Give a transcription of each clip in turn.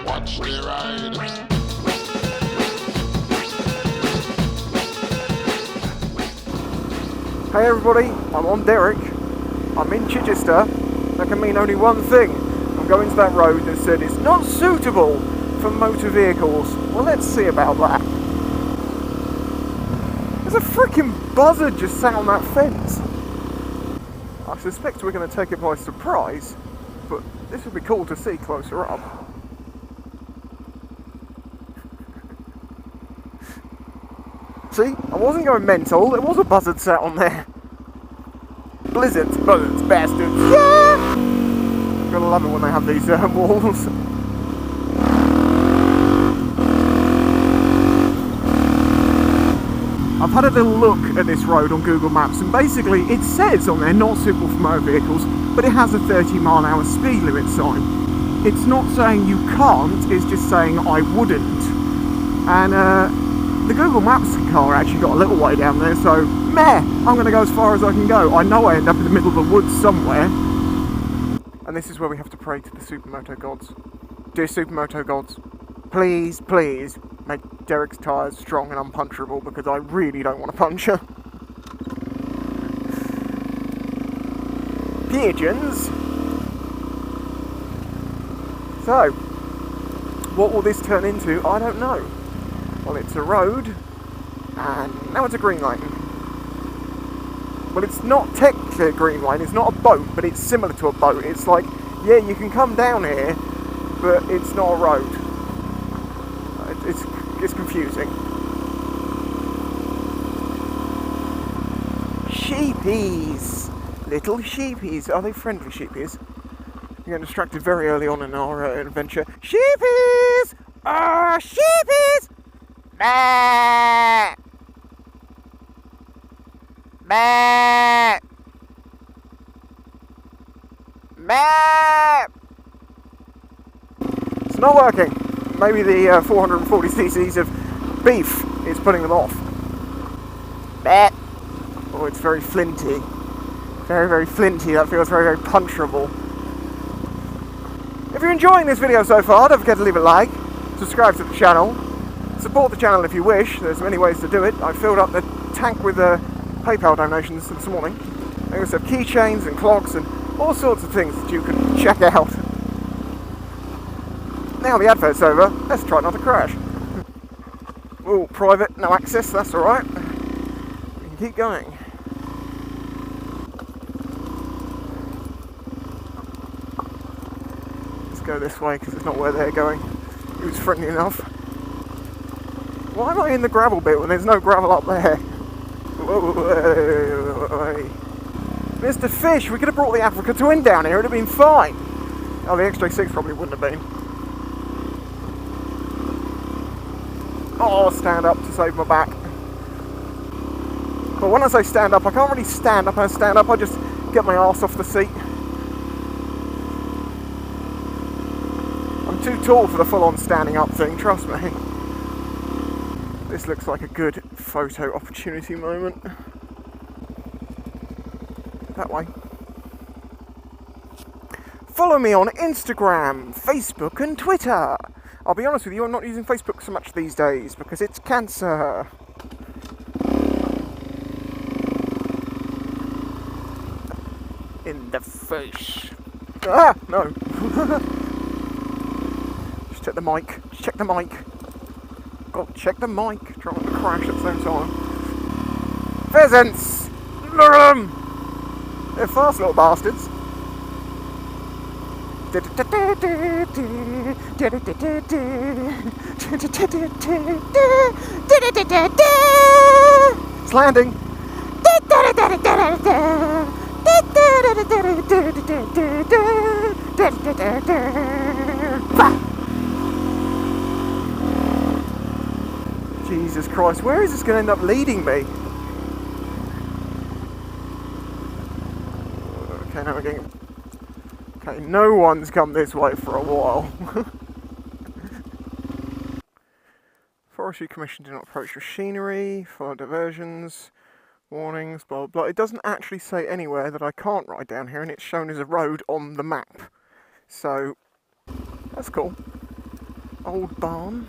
Watch the ride. Hey everybody, I'm on Derek. I'm in Chichester. That can mean only one thing. I'm going to that road that said it's not suitable for motor vehicles. Well, let's see about that. There's a freaking buzzard just sat on that fence. I suspect we're going to take it by surprise, but this would be cool to see closer up. See, I wasn't going mental, there was a buzzard sat on there. Blizzards, buzzards, bastards, yeah! I'm gonna love it when they have these walls. I've had a little look at this road on Google Maps, and basically it says on there not suitable for motor vehicles, but it has a 30-mile-an-hour speed limit sign. It's not saying you can't, it's just saying I wouldn't. And the Google Maps car actually got a little way down there, so meh, I'm going to go as far as I can go. I know I end up in the middle of the woods somewhere. And this is where we have to pray to the Supermoto gods. Dear Supermoto gods, please, please, make Derek's tyres strong and unpunchable, because I really don't want to puncture. Pigeons. So, what will this turn into? I don't know. Well, it's a road, and now it's a green line. Well, it's not technically a green line, it's not a boat, but it's similar to a boat. It's like, yeah, you can come down here, but it's not a road. It's confusing. Sheepies! Little sheepies. Are they friendly sheepies? We got distracted very early on in our adventure. Sheepies! Ah, sheepies! Bah! Bah! Bah! It's not working. Maybe the 440 cc's of beef is putting them off. Bah! Oh, it's very flinty. Very, very flinty. That feels very, very puncherable. If you're enjoying this video so far, don't forget to leave a like, subscribe to the channel, support the channel if you wish. There's many ways to do it. I filled up the tank with PayPal donations this morning. They also have keychains and clocks and all sorts of things that you can check out. Now the advert's over, let's try not to crash. Oh, private, no access, that's alright. We can keep going. Let's go this way because it's not where they're going. Who's friendly enough? Why am I in the gravel bit when there's no gravel up there? Mr. Fish, we could have brought the Africa Twin down here, it would have been fine. Oh, the XJ6 probably wouldn't have been. Oh, I'll stand up to save my back. But when I say stand up, I can't really stand up and stand up, I just get my arse off the seat. I'm too tall for the full-on standing up thing, trust me. This looks like a good photo opportunity moment. That way. Follow me on Instagram, Facebook and Twitter. I'll be honest with you, I'm not using Facebook so much these days because it's cancer. In the face. Ah, no. Just check the mic. Just check the mic. God, check the mic. Trying not to crash at the same time. Pheasants! They're fast little bastards. It's landing. Jesus Christ, where is this going to end up leading me? Okay, now we're getting... Okay, no one's come this way for a while. Forestry Commission do not approach machinery, follow diversions, warnings, blah, blah, blah. It doesn't actually say anywhere that I can't ride down here, and it's shown as a road on the map. So, that's cool. old barn.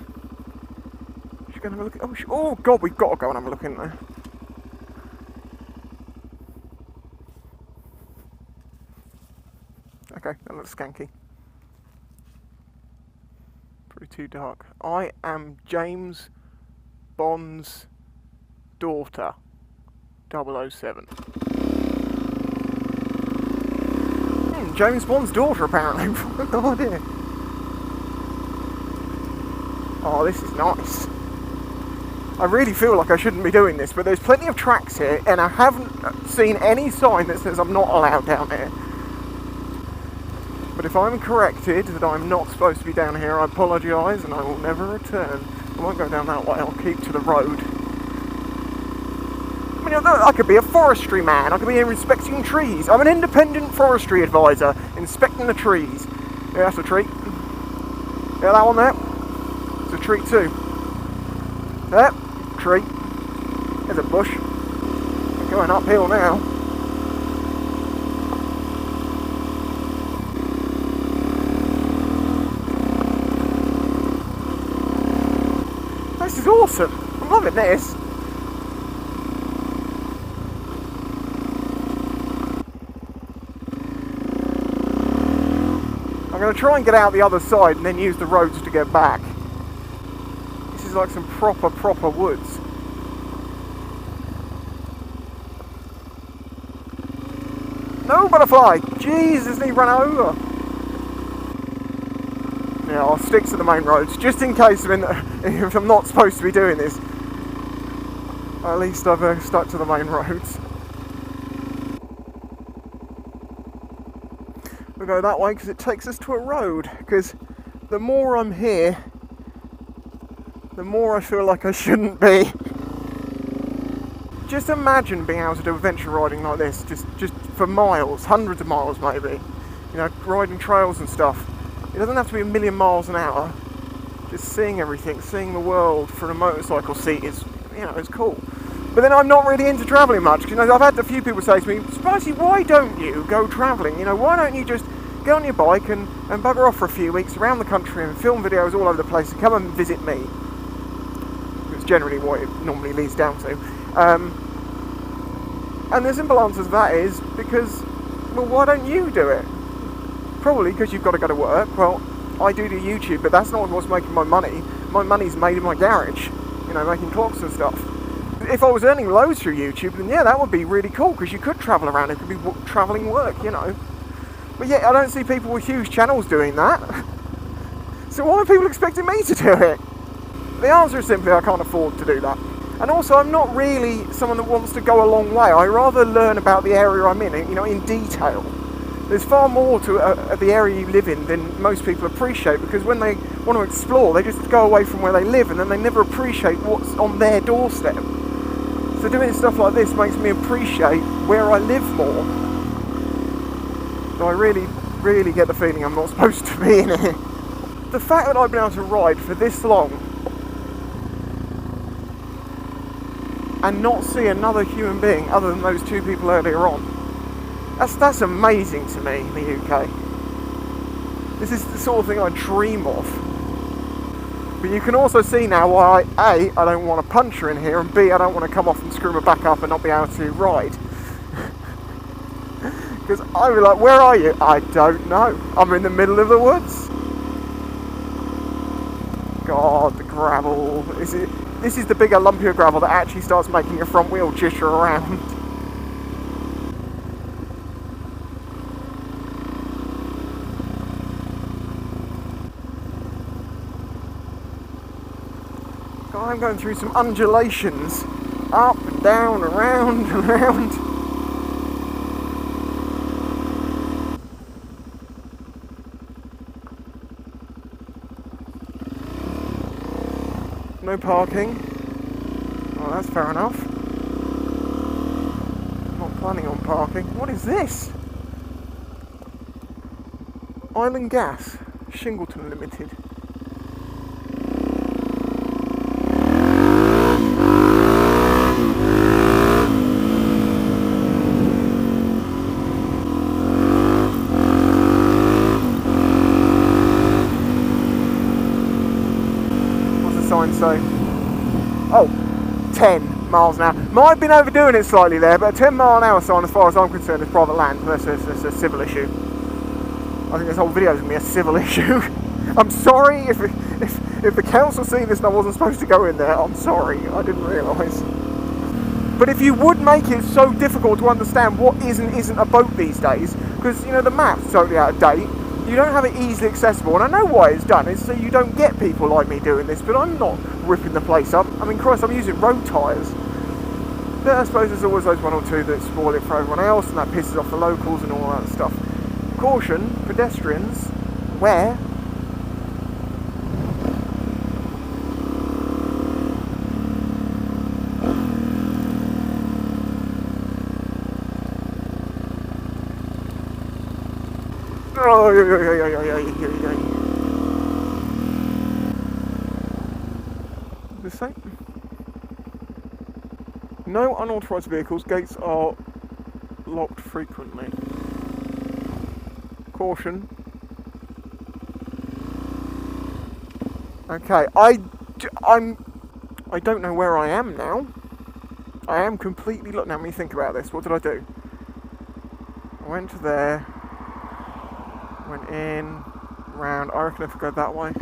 Should we go and have a look at... Oh God, we've got to go and have a look in there. Okay, that looks skanky. Probably too dark. I am James Bond's daughter, 007. James Bond's daughter, apparently. No idea. Oh, this is nice. I really feel like I shouldn't be doing this, but there's plenty of tracks here, and I haven't seen any sign that says I'm not allowed down here. But if I'm corrected that I'm not supposed to be down here, I apologise and I will never return. I won't go down that way, I'll keep to the road. I mean, I could be a forestry man, I could be here inspecting trees. I'm an independent forestry advisor, inspecting the trees. Yeah, that's a tree. Yeah, that one there. It's a tree too. There, tree. There's a bush. We're going uphill now. This is awesome. I'm loving this. I'm going to try and get out the other side and then use the roads to get back. This is like some proper woods. No butterfly! Jesus, he ran over. Yeah, I'll stick to the main roads, just in case if I'm not supposed to be doing this. At least I've stuck to the main roads. We'll go that way because it takes us to a road, because the more I'm here, the more I feel like I shouldn't be. Just imagine being able to do adventure riding like this, just for miles, hundreds of miles maybe. You know, riding trails and stuff. It doesn't have to be a million miles an hour. Just seeing everything, seeing the world from a motorcycle seat is, you know, it's cool. But then I'm not really into travelling much. You know, I've had a few people say to me, Spicey, why don't you go travelling? You know, why don't you just go on your bike and bugger off for a few weeks around the country and film videos all over the place and come and visit me? It's generally what it normally leads down to. And the simple answer to that is because, well, why don't you do it? Probably because you've got to go to work. Well, I do YouTube, but that's not what's making my money. My money's made in my garage, you know, making clocks and stuff. If I was earning loads through YouTube, then yeah, that would be really cool, because you could travel around. It could be travelling work, you know. But yeah, I don't see people with huge channels doing that. So why are people expecting me to do it? The answer is simply I can't afford to do that. And also, I'm not really someone that wants to go a long way. I rather learn about the area I'm in, you know, in detail. There's far more to the area you live in than most people appreciate, because when they want to explore, they just go away from where they live and then they never appreciate what's on their doorstep. So doing stuff like this makes me appreciate where I live more. So I really get the feeling I'm not supposed to be in here. The fact that I've been able to ride for this long and not see another human being other than those two people earlier on, that's amazing to me in the UK. This is the sort of thing I dream of. But you can also see now why A, I don't want a puncher in here, and B, I don't want to come off and screw my back up and not be able to ride. Because I'd be like, where are you? I don't know. I'm in the middle of the woods. God, the gravel. This is the bigger, lumpier gravel that actually starts making your front wheel jitter around. I'm going through some undulations, up and down, around and around. No parking. Well, that's fair enough. Not planning on parking. What is this? Island Gas, Shingleton Limited. signs say? Oh, 10 miles an hour. Might have been overdoing it slightly there, but a 10 mile an hour sign, as far as I'm concerned, is private land. That's a civil issue. I think this whole video is going to be a civil issue. I'm sorry if the council see this and I wasn't supposed to go in there. I'm sorry, I didn't realise. But if you would make it so difficult to understand what is and isn't a boat these days, because, you know, the map's totally out of date, you don't have it easily accessible, and I know why it's done, it's so you don't get people like me doing this, but I'm not ripping the place up. I mean, Christ, I'm using road tyres. But I suppose there's always those one or two that spoil it for everyone else, and that pisses off the locals and all that stuff. Caution, pedestrians, where? The same. No unauthorised vehicles. Gates are locked frequently. Caution. Okay, I don't know where I am now. I am completely lost. Now, let me think about this. What did I do? I went to there. Went in, round. I reckon if I go that way.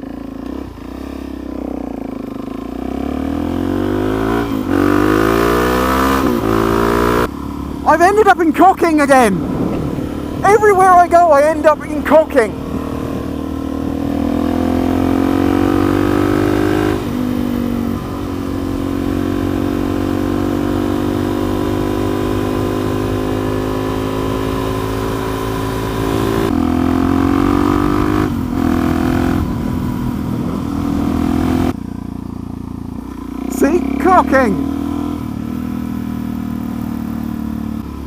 I've ended up in Cocking again! Everywhere I go, I end up in Cocking! Cocking!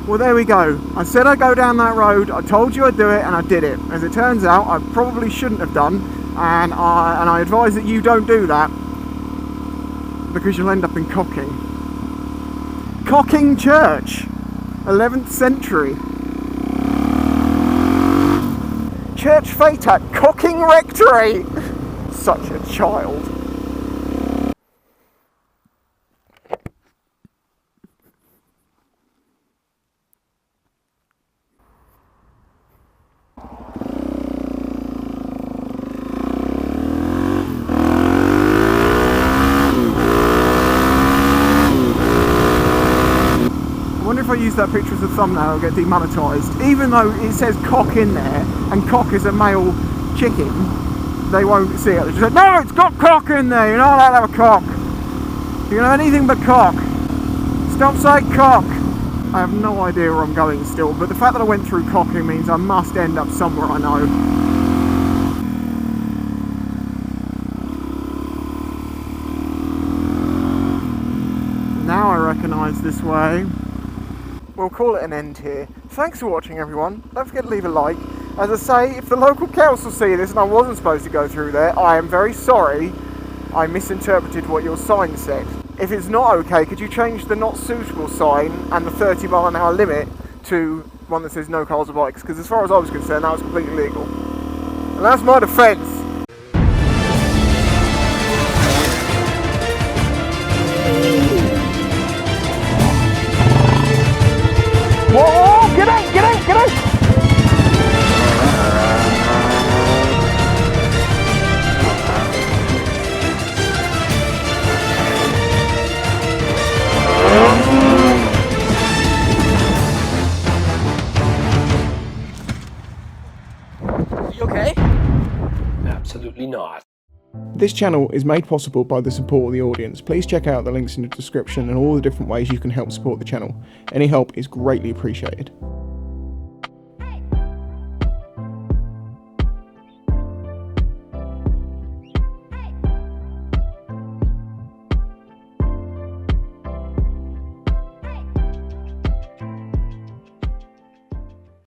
Well, there we go. I said I'd go down that road, I told you I'd do it, and I did it. As it turns out, I probably shouldn't have done, and I advise that you don't do that, because you'll end up in Cocking. Cocking Church! 11th century. Church fate at Cocking Rectory! Such a child. If I use that picture as a thumbnail, I'll get demonetised. Even though it says cock in there, and cock is a male chicken, they won't see it. They just say, no, it's got cock in there, you're not allowed to have a cock. You can have anything but cock. Stop saying cock. I have no idea where I'm going still, but the fact that I went through Cocking means I must end up somewhere I know. Now I recognise this way. We'll call it an end here. Thanks for watching, everyone. Don't forget to leave a like. As I say, if the local council see this and I wasn't supposed to go through there, I am very sorry. I misinterpreted what your sign said. If it's not okay, could you change the not suitable sign and the 30 mile an hour limit to one that says no cars or bikes? Because as far as I was concerned, that was completely legal. And that's my defence. Whoa, get out, get out, get out! You okay? Absolutely not. This channel is made possible by the support of the audience. Please check out the links in the description and all the different ways you can help support the channel. Any help is greatly appreciated.